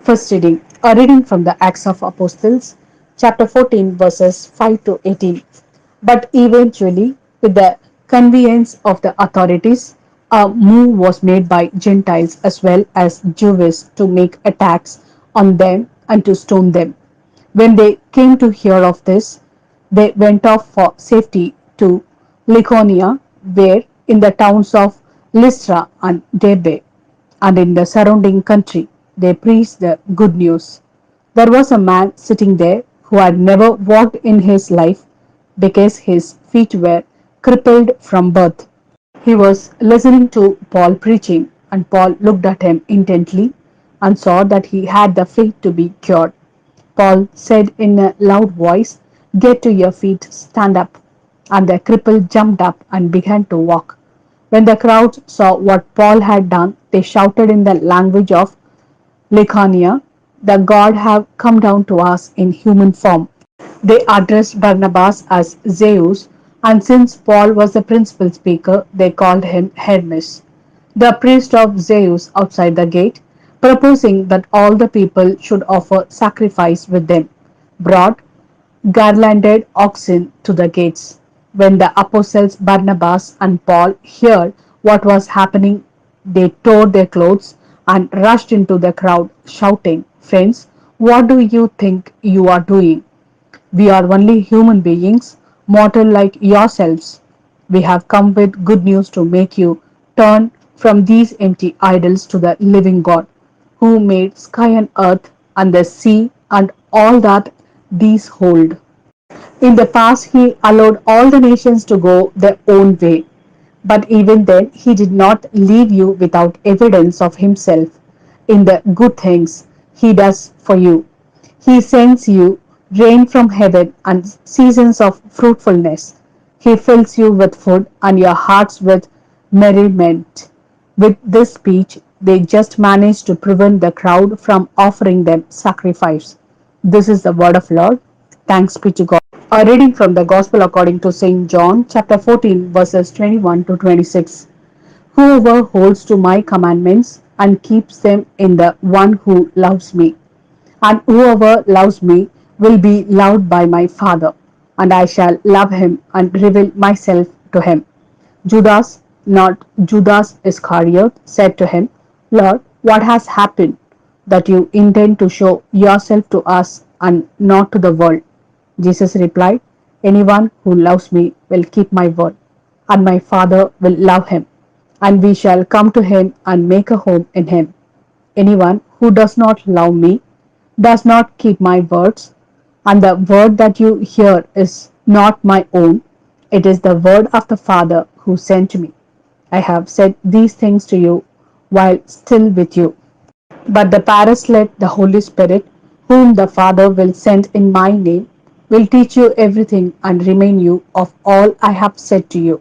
First reading, a reading from the Acts of Apostles, chapter 14, verses 5 to 18. But eventually, with the convenience of the authorities, a move was made by Gentiles as well as Jews to make attacks on them and to stone them. When they came to hear of this, they went off for safety to Lycaonia, where in the towns of Lystra and Derbe and in the surrounding country they preached the good news. There was a man sitting there who had never walked in his life because his feet were crippled from birth. He was listening to Paul preaching, and Paul looked at him intently and saw that he had the faith to be cured. Paul said in a loud voice, "Get to your feet, stand up." And the cripple jumped up and began to walk. When the crowd saw what Paul had done, they shouted in the language of Lycaonia, "The God have come down to us in human form." They addressed Barnabas as Zeus, and since Paul was the principal speaker, they called him Hermes, the priest of Zeus outside the gate, proposing that all the people should offer sacrifice with them, brought garlanded oxen to the gates. When the apostles Barnabas and Paul heard what was happening, they tore their clothes and rushed into the crowd, shouting, "Friends, what do you think you are doing? We are only human beings, mortal like yourselves. We have come with good news to make you turn from these empty idols to the living God, who made sky and earth and the sea and all that these hold. In the past, he allowed all the nations to go their own way, but even then, he did not leave you without evidence of himself in the good things he does for you. He sends you rain from heaven and seasons of fruitfulness. He fills you with food and your hearts with merriment. With this speech, they just managed to prevent the crowd from offering them sacrifice. This is the word of Lord. Thanks be to God. A reading from the Gospel according to St. John, chapter 14, verses 21 to 26. Whoever holds to my commandments and keeps them in the one who loves me, and whoever loves me will be loved by my Father, and I shall love him and reveal myself to him. Judas, not Judas Iscariot, said to him, "Lord, what has happened that you intend to show yourself to us and not to the world?" Jesus replied, "Anyone who loves me will keep my word, and my Father will love him, and we shall come to him and make a home in him. Anyone who does not love me does not keep my words, and the word that you hear is not my own. It is the word of the Father who sent me. I have said these things to you while still with you. But the Paraclete, the Holy Spirit, whom the Father will send in my name, will teach you everything and remind you of all I have said to you.